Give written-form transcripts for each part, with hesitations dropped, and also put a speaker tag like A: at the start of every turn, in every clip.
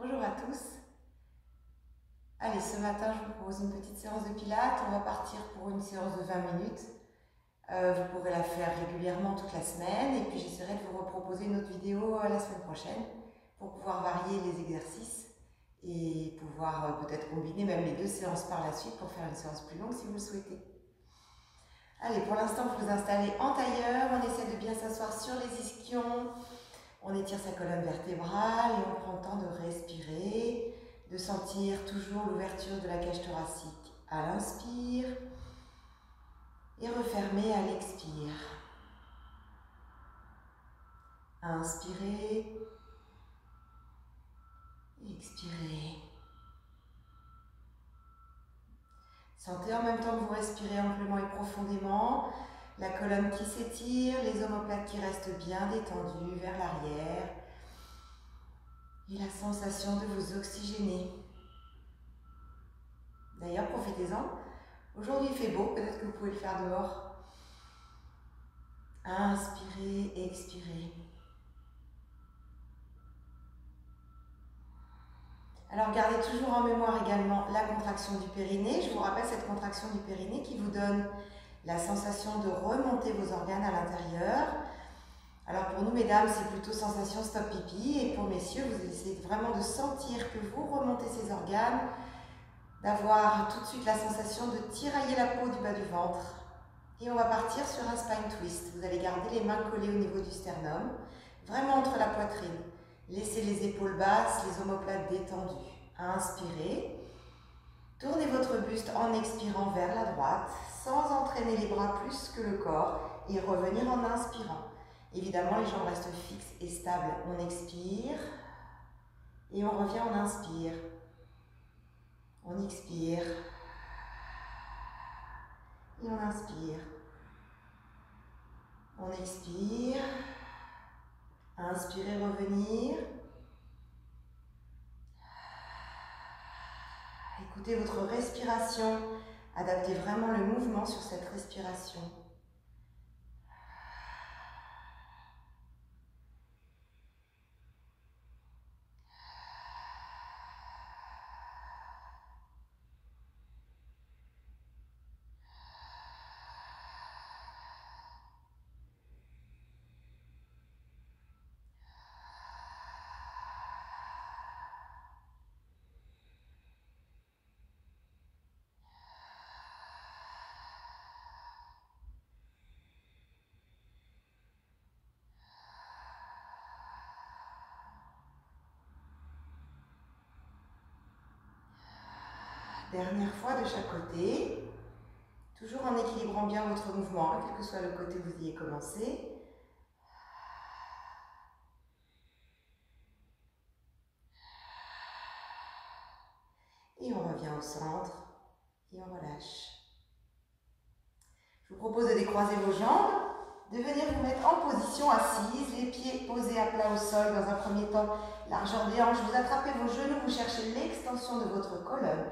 A: Bonjour à tous. Allez, ce matin, je vous propose une petite séance de pilates. On va partir pour une séance de 20 minutes. Vous pourrez la faire régulièrement toute la semaine et puis j'essaierai de vous reproposer une autre vidéo la semaine prochaine pour pouvoir varier les exercices et pouvoir peut-être combiner même les deux séances par la suite pour faire une séance plus longue si vous le souhaitez. Allez, pour l'instant, vous vous installez en tailleur. On essaie de bien s'asseoir sur les ischions. On étire sa colonne vertébrale et on prend le temps de respirer, de sentir toujours l'ouverture de la cage thoracique à l'inspire et refermer à l'expire. Inspirez, expirez. Sentez en même temps que vous respirez amplement et profondément la colonne qui s'étire, les omoplates qui restent bien détendues vers l'arrière et la sensation de vous oxygéner. D'ailleurs, profitez-en. Aujourd'hui, il fait beau, peut-être que vous pouvez le faire dehors. Inspirez, expirez. Alors, gardez toujours en mémoire également la contraction du périnée. Je vous rappelle cette contraction du périnée qui vous donne la sensation de remonter vos organes à l'intérieur. Alors, pour nous, mesdames, c'est plutôt sensation stop pipi. Et pour messieurs, vous essayez vraiment de sentir que vous remontez ces organes, d'avoir tout de suite la sensation de tirailler la peau du bas du ventre. Et on va partir sur un spine twist. Vous allez garder les mains collées au niveau du sternum, vraiment entre la poitrine. Laissez les épaules basses, les omoplates détendues. Inspirez. Tournez votre buste en expirant vers la droite, sans entraîner les bras plus que le corps, et revenir en inspirant. Évidemment, les jambes restent fixes et stables. On expire, et on revient, on inspire. On expire, et on inspire. On expire, inspirez, revenir. Écoutez votre respiration, adaptez vraiment le mouvement sur cette respiration. Dernière fois de chaque côté, toujours en équilibrant bien votre mouvement, quel que soit le côté où vous y ayez commencé. Et on revient au centre et on relâche. Je vous propose de décroiser vos jambes, de venir vous mettre en position assise, les pieds posés à plat au sol dans un premier temps, largeur des hanches, vous attrapez vos genoux, vous cherchez l'extension de votre colonne.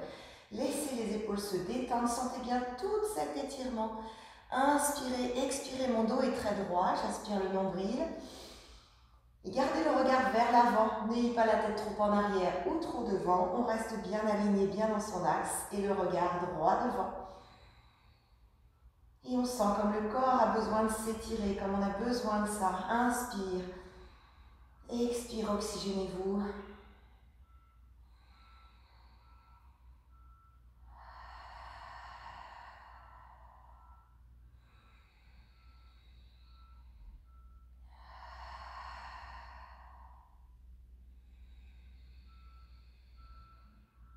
A: Laissez les épaules se détendre, sentez bien tout cet étirement. Inspirez, expirez, mon dos est très droit, j'aspire le nombril. Et gardez le regard vers l'avant, n'ayez pas la tête trop en arrière ou trop devant, on reste bien aligné, bien dans son axe et le regard droit devant. Et on sent comme le corps a besoin de s'étirer, comme on a besoin de ça. Inspire, expire, oxygénez-vous.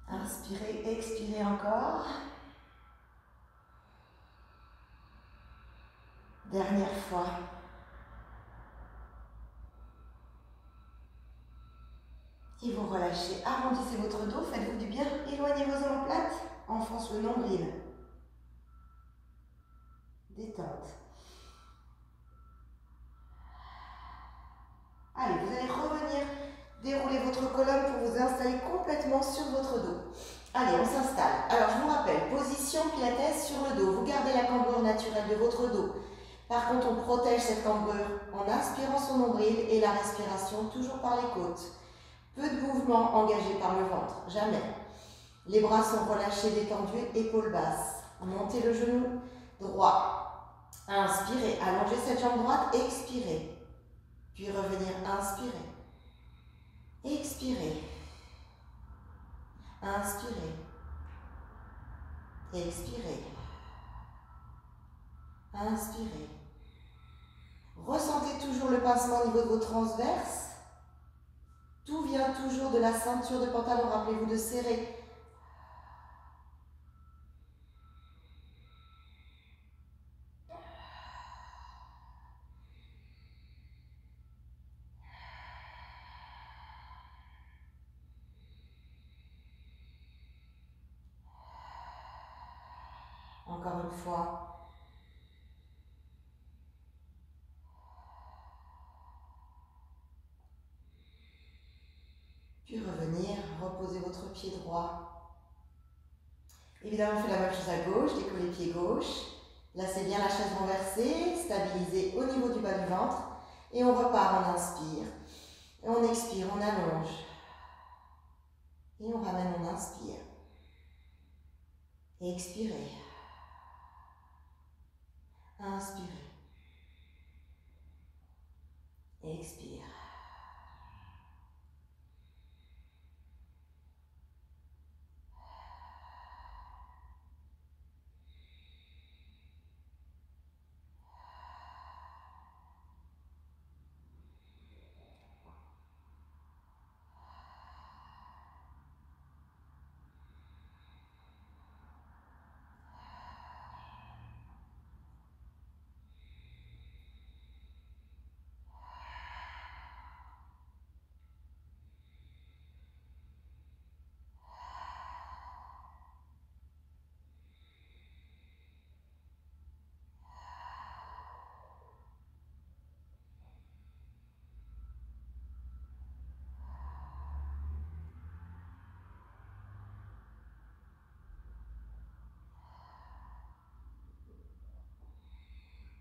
A: Inspirez, expirez encore. Dernière fois. Et vous relâchez, arrondissez votre dos, faites-vous du bien, éloignez vos omoplates, enfonce le nombril. Détente. Allez, vous allez revenir dérouler votre colonne pour vous installer complètement sur votre dos. Allez, on s'installe. Alors, je vous rappelle, position pilates sur le dos. Vous gardez la cambrure naturelle de votre dos. Par contre, on protège cette cambrure en inspirant son nombril et la respiration toujours par les côtes. Peu de mouvements engagés par le ventre, jamais. Les bras sont relâchés, détendus, épaules basses. Montez le genou droit. Inspirez, allongez cette jambe droite, expirez. Puis revenir, inspirez. Expirez. Inspirez. Expirez. Inspirez. Ressentez toujours le pincement au niveau de vos transverses. Tout vient toujours de la ceinture de pantalon. Rappelez-vous de serrer. Encore une fois. Puis revenir, reposez votre pied droit. Évidemment, on fait la même chose à gauche, décollez pied gauche. Lacez bien la chaise renversée, stabilisez au niveau du bas du ventre. Et on repart, on inspire. Et on expire, on allonge. Et on ramène, on inspire. Et expirez. Inspirez. Et expire.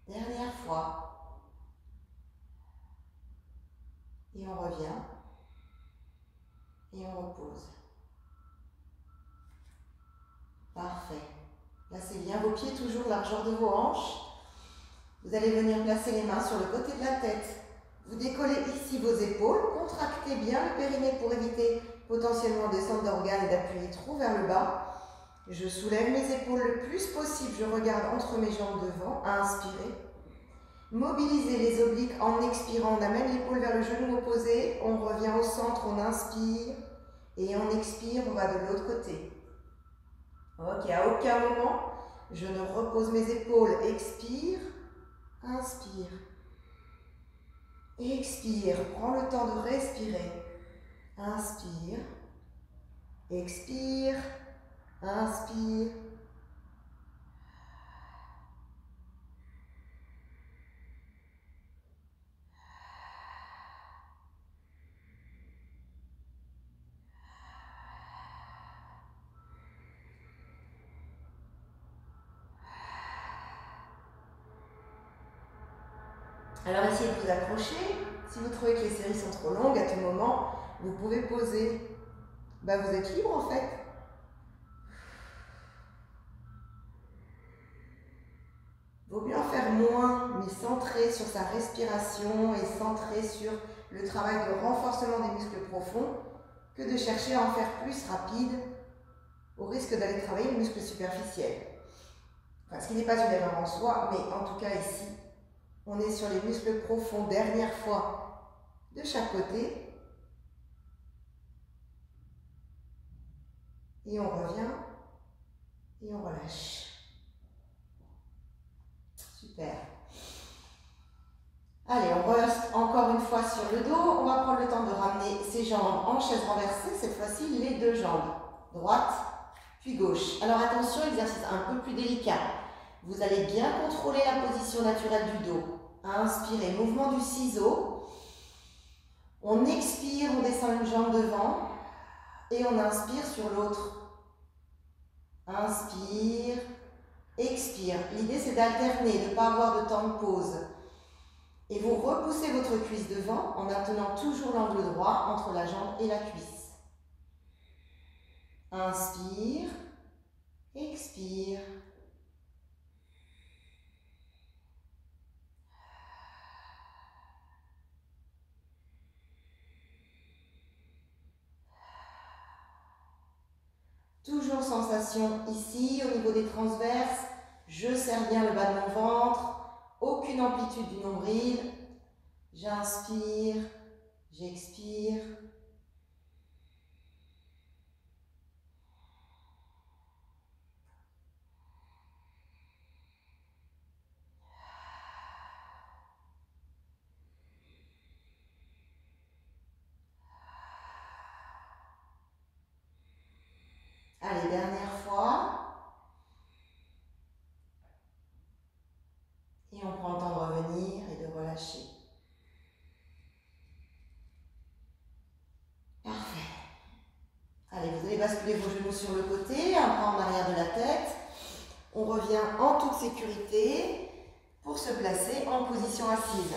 A: Dernière fois. Et on revient. Et on repose. Parfait. Placez bien vos pieds toujours largeur de vos hanches. Vous allez venir placer les mains sur le côté de la tête. Vous décollez ici vos épaules. Contractez bien le périnée pour éviter potentiellement de descendre d'organes et d'appuyer trop vers le bas. Je soulève mes épaules le plus possible. Je regarde entre mes jambes devant. Inspirez. Mobilisez les obliques en expirant. On amène l'épaule vers le genou opposé. On revient au centre. On inspire. Et on expire. On va de l'autre côté. Ok, à aucun moment, je ne repose mes épaules. Expire. Inspire. Expire. Prends le temps de respirer. Inspire. Expire. Inspire. Alors essayez de vous accrocher. Si vous trouvez que les séries sont trop longues, à tout moment, vous pouvez poser. Vous êtes libre en fait. Vaut mieux en faire moins, mais centré sur sa respiration et centré sur le travail de renforcement des muscles profonds, que de chercher à en faire plus rapide au risque d'aller travailler les muscles superficiels. Enfin, ce qui n'est pas une erreur en soi, mais en tout cas ici, on est sur les muscles profonds, dernière fois, de chaque côté. Et on revient, et on relâche. Super. Allez, on reste encore une fois sur le dos. On va prendre le temps de ramener ses jambes en chaise renversée. Cette fois-ci, les deux jambes. Droite, puis gauche. Alors attention, exercice un peu plus délicat. Vous allez bien contrôler la position naturelle du dos. Inspirez, mouvement du ciseau. On expire, on descend une jambe devant. Et on inspire sur l'autre. Inspire, expire. L'idée, c'est d'alterner, de ne pas avoir de temps de pause. Et vous repoussez votre cuisse devant en maintenant toujours l'angle droit entre la jambe et la cuisse. Inspire, expire. Toujours sensation ici au niveau des transverses. Je serre bien le bas de mon ventre. Aucune amplitude du nombril. J'inspire, j'expire. Allez, dernière fois. Et on prend le temps de revenir et de relâcher. Parfait. Allez, vous allez basculer vos genoux sur le côté, un pas en arrière de la tête. On revient en toute sécurité pour se placer en position assise.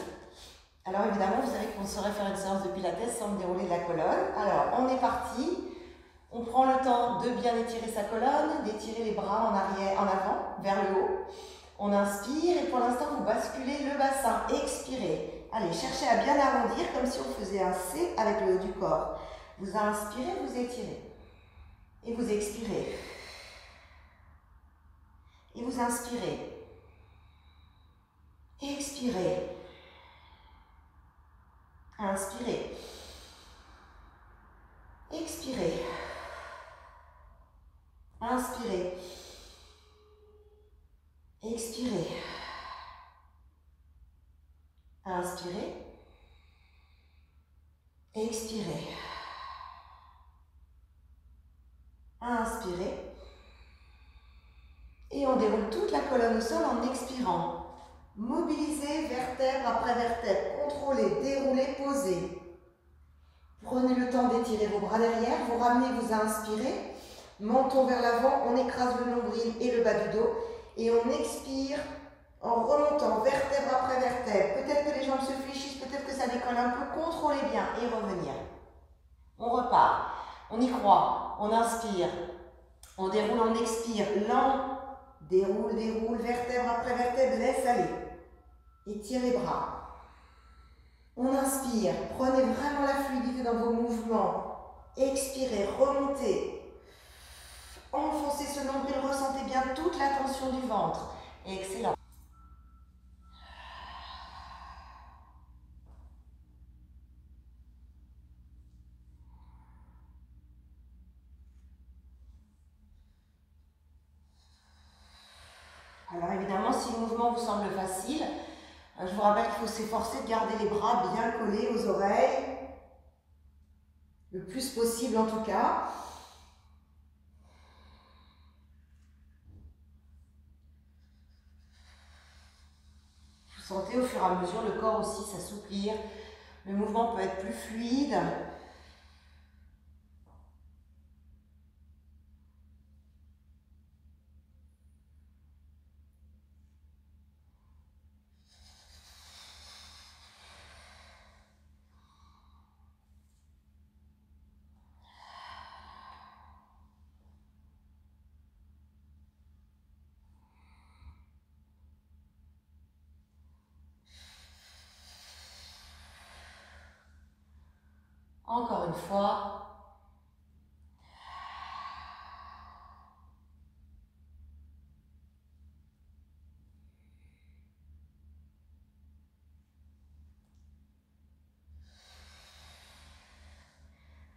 A: Alors évidemment, vous savez qu'on saurait faire une séance de pilates sans me dérouler de la colonne. Alors, on est parti. On prend le temps de bien étirer sa colonne, d'étirer les bras en arrière, en avant, vers le haut. On inspire et pour l'instant, vous basculez le bassin. Expirez. Allez, cherchez à bien arrondir comme si on faisait un C avec le haut du corps. Vous inspirez, vous étirez. Et vous expirez. Et vous inspirez. Expirez. Inspirez. Expirez. Inspirez. Expirez. Inspirez. Expirez. Inspirez. Et on déroule toute la colonne au sol en expirant. Mobilisez vertèbre après vertèbre. Contrôlez, déroulez, posez. Prenez le temps d'étirer vos bras derrière. Vous ramenez, vous inspirez. Menton vers l'avant, on écrase le nombril et le bas du dos. Et on expire en remontant vertèbre après vertèbre. Peut-être que les jambes se fléchissent, peut-être que ça décolle un peu. Contrôlez bien et revenir. On repart. On y croit. On inspire. On déroule, on expire. Lent. Déroule, déroule. Vertèbre après vertèbre. Laisse aller. Étire les bras. On inspire. Prenez vraiment la fluidité dans vos mouvements. Expirez. Remontez. Enfoncez ce nombril, ressentez bien toute la tension du ventre. Excellent. Alors évidemment, si le mouvement vous semble facile, je vous rappelle qu'il faut s'efforcer de garder les bras bien collés aux oreilles, le plus possible en tout cas. Vous sentez au fur et à mesure le corps aussi s'assouplir, le mouvement peut être plus fluide. Encore une fois.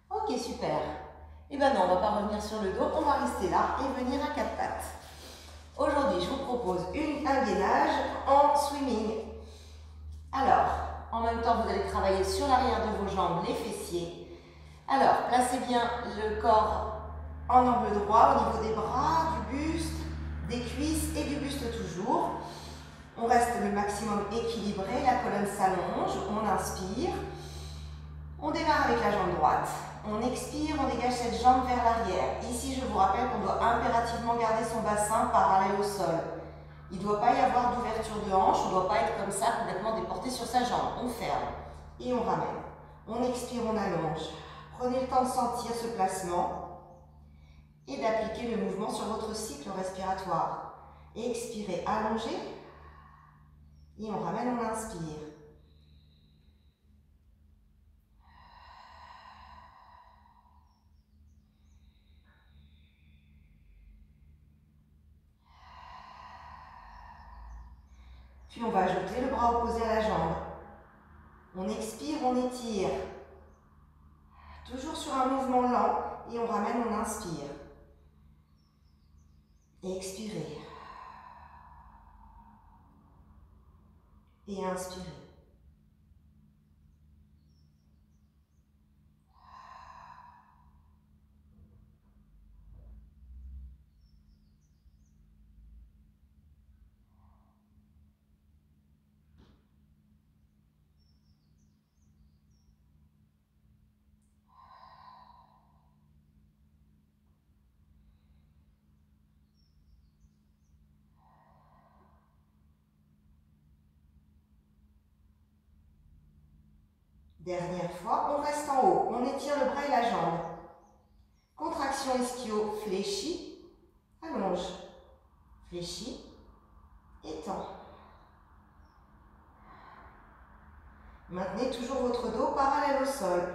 A: Ok, super. Et ben non, on ne va pas revenir sur le dos, on va rester là et venir à quatre pattes. Aujourd'hui, je vous propose un gainage en swimming. Alors, en même temps, vous allez travailler sur l'arrière de vos jambes, les fessiers. Alors, placez bien le corps en angle droit au niveau des bras, du buste, des cuisses et du buste toujours. On reste le maximum équilibré, la colonne s'allonge, on inspire. On démarre avec la jambe droite. On expire, on dégage cette jambe vers l'arrière. Ici, je vous rappelle qu'on doit impérativement garder son bassin parallèle au sol. Il ne doit pas y avoir d'ouverture de hanche, on ne doit pas être comme ça, complètement déporté sur sa jambe. On ferme et on ramène. On expire, on allonge. Prenez le temps de sentir ce placement et d'appliquer le mouvement sur votre cycle respiratoire. Expirez, allongez et on ramène, on inspire. Puis on va ajouter le bras opposé à la jambe. On expire, on étire. Toujours sur un mouvement lent et on ramène, on inspire. Et expirez. Et inspirez. Dernière fois, on reste en haut, on étire le bras et la jambe. Contraction ischio, fléchis, allonge, fléchis, étend. Maintenez toujours votre dos parallèle au sol.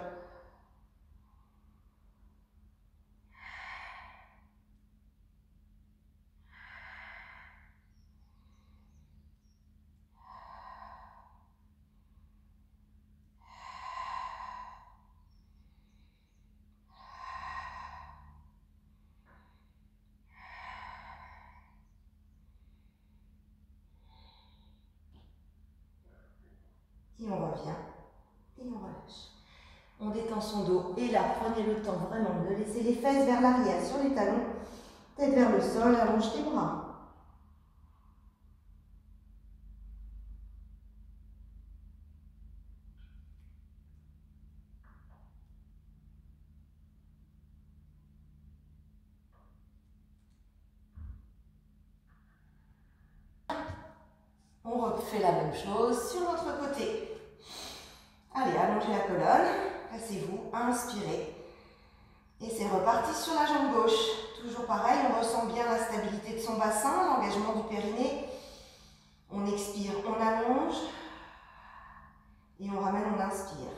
A: Et on revient, et on relâche. On détend son dos, et là, prenez le temps vraiment de laisser les fesses vers l'arrière sur les talons, tête vers le sol, allonge tes bras. On refait la même chose sur l'autre côté. Allez, allongez la colonne, placez-vous, inspirez. Et c'est reparti sur la jambe gauche. Toujours pareil, on ressent bien la stabilité de son bassin, l'engagement du périnée. On expire, on allonge. Et on ramène, on inspire.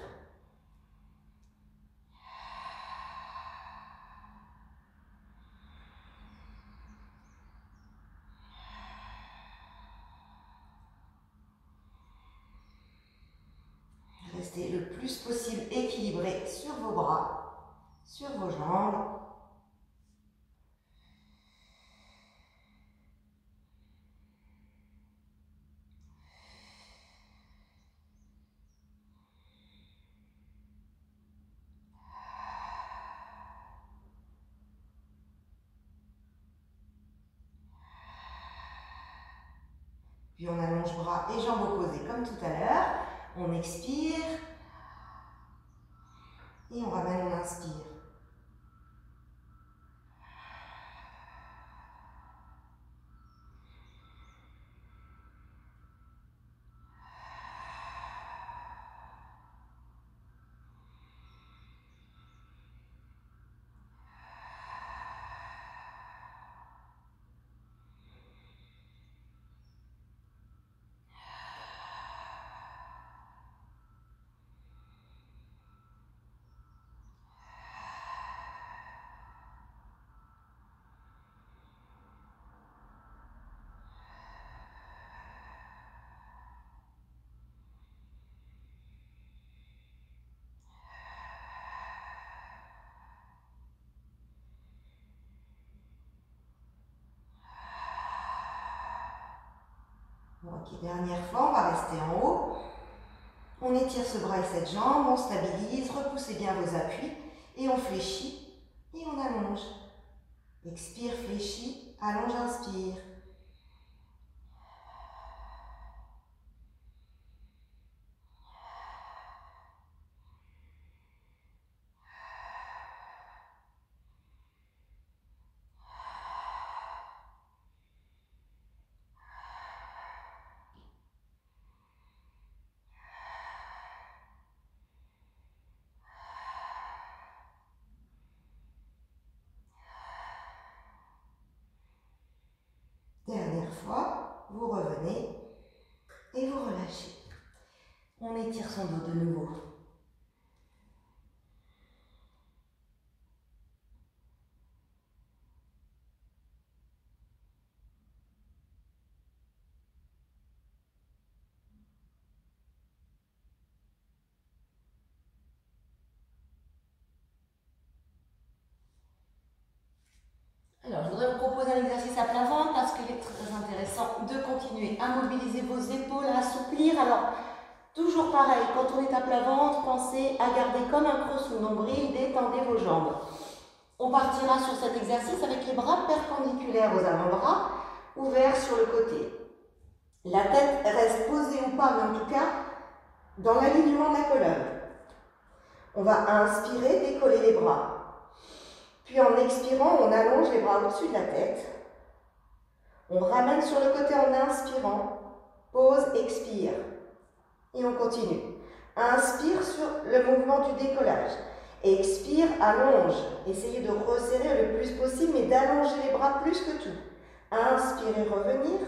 A: Restez le plus possible équilibré sur vos bras, sur vos jambes. Puis on allonge bras et jambes opposées comme tout à l'heure. On expire. Et on ramène, on inspire. Ok, dernière fois, on va rester en haut. On étire ce bras et cette jambe, on stabilise, repoussez bien vos appuis et on fléchit et on allonge. Expire, fléchis, allonge, inspire. étire son dos de nouveau. Alors, je voudrais vous proposer un exercice à plat ventre parce qu'il est très intéressant de continuer à mobiliser vos épaules, à assouplir. Alors, toujours pareil, quand on est à plat ventre, pensez à garder comme un creux sous le nombril, détendez vos jambes. On partira sur cet exercice avec les bras perpendiculaires aux avant-bras, ouverts sur le côté. La tête reste posée ou pas, mais en tout cas, dans l'alignement de la colonne. On va inspirer, décoller les bras. Puis en expirant, on allonge les bras au-dessus de la tête. On ramène sur le côté en inspirant. Pause, expire. Et on continue. Inspire sur le mouvement du décollage. Expire, allonge. Essayez de resserrer le plus possible, mais d'allonger les bras plus que tout. Inspire et revenir.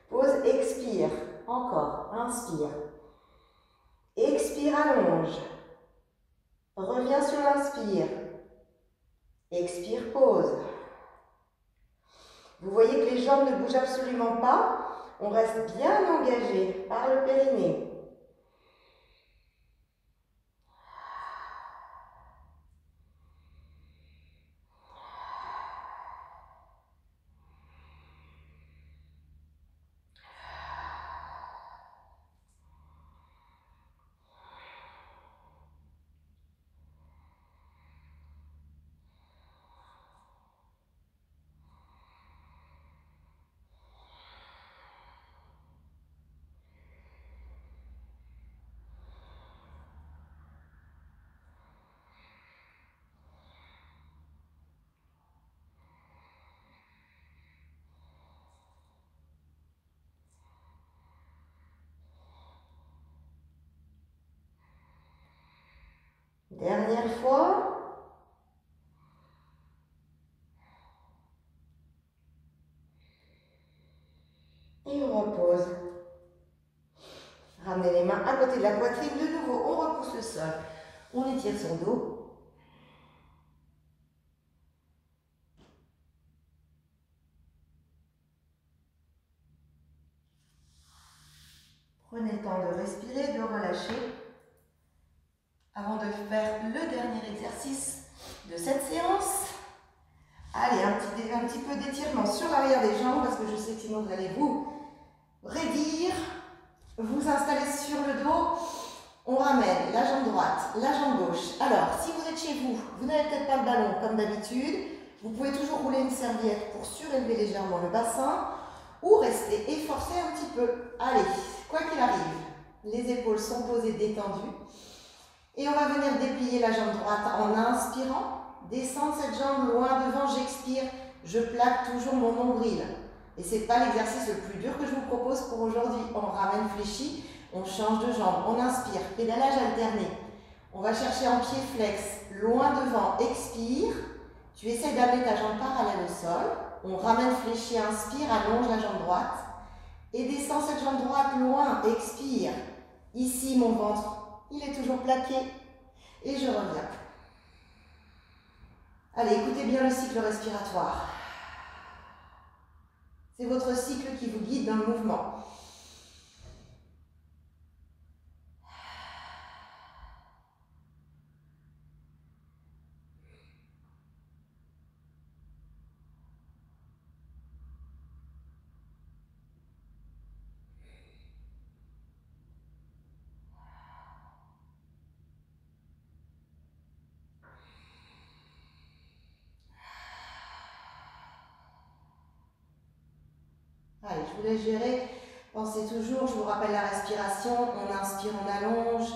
A: Pause, expire. Encore, inspire. Expire, allonge. Reviens sur l'inspire. Expire, pause. Vous voyez que les jambes ne bougent absolument pas. On reste bien engagé par le périnée. Dernière fois. Et on repose. Ramenez les mains à côté de la poitrine. De nouveau, on repousse le sol. On étire son dos. Prenez le temps de respirer, de relâcher. Avant de faire le dernier exercice de cette séance. Allez, un petit peu d'étirement sur l'arrière des jambes parce que je sais que sinon vous allez vous raidir. Vous installez sur le dos. On ramène la jambe droite, la jambe gauche. Alors, si vous êtes chez vous, vous n'avez peut-être pas le ballon comme d'habitude. Vous pouvez toujours rouler une serviette pour surélever légèrement le bassin ou rester et forcer un petit peu. Allez, quoi qu'il arrive, les épaules sont posées, détendues. Et on va venir déplier la jambe droite en inspirant. Descendre cette jambe loin devant, j'expire. Je plaque toujours mon nombril. Et ce n'est pas l'exercice le plus dur que je vous propose pour aujourd'hui. On ramène fléchi, on change de jambe, on inspire. Pédalage alterné. On va chercher en pied flex, loin devant, expire. Tu essaies d'amener ta jambe parallèle au sol. On ramène fléchi, inspire, allonge la jambe droite. Et descend cette jambe droite loin, expire. Ici, mon ventre, il est toujours plaqué. Et je reviens. Allez, écoutez bien le cycle respiratoire. C'est votre cycle qui vous guide dans le mouvement. Allez, je vous laisse gérer. Pensez toujours, je vous rappelle la respiration. On inspire, on allonge.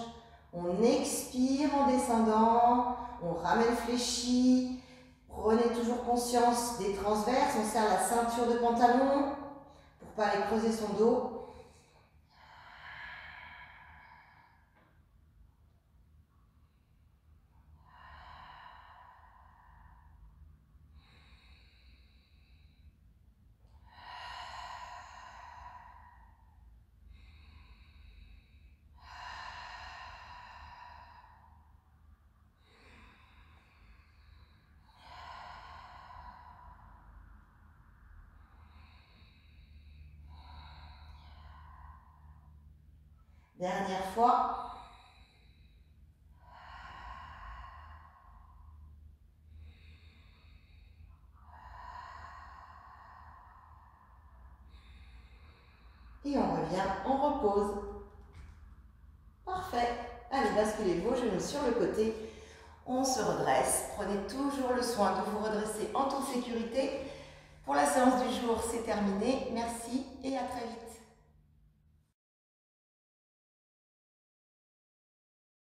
A: On expire en descendant. On ramène fléchi. Prenez toujours conscience des transverses. On serre la ceinture de pantalon pour ne pas aller creuser son dos. Dernière fois. Et on revient, on repose. Parfait. Allez, basculez vos genoux sur le côté. On se redresse. Prenez toujours le soin de vous redresser en toute sécurité. Pour la séance du jour, c'est terminé. Merci et à très vite.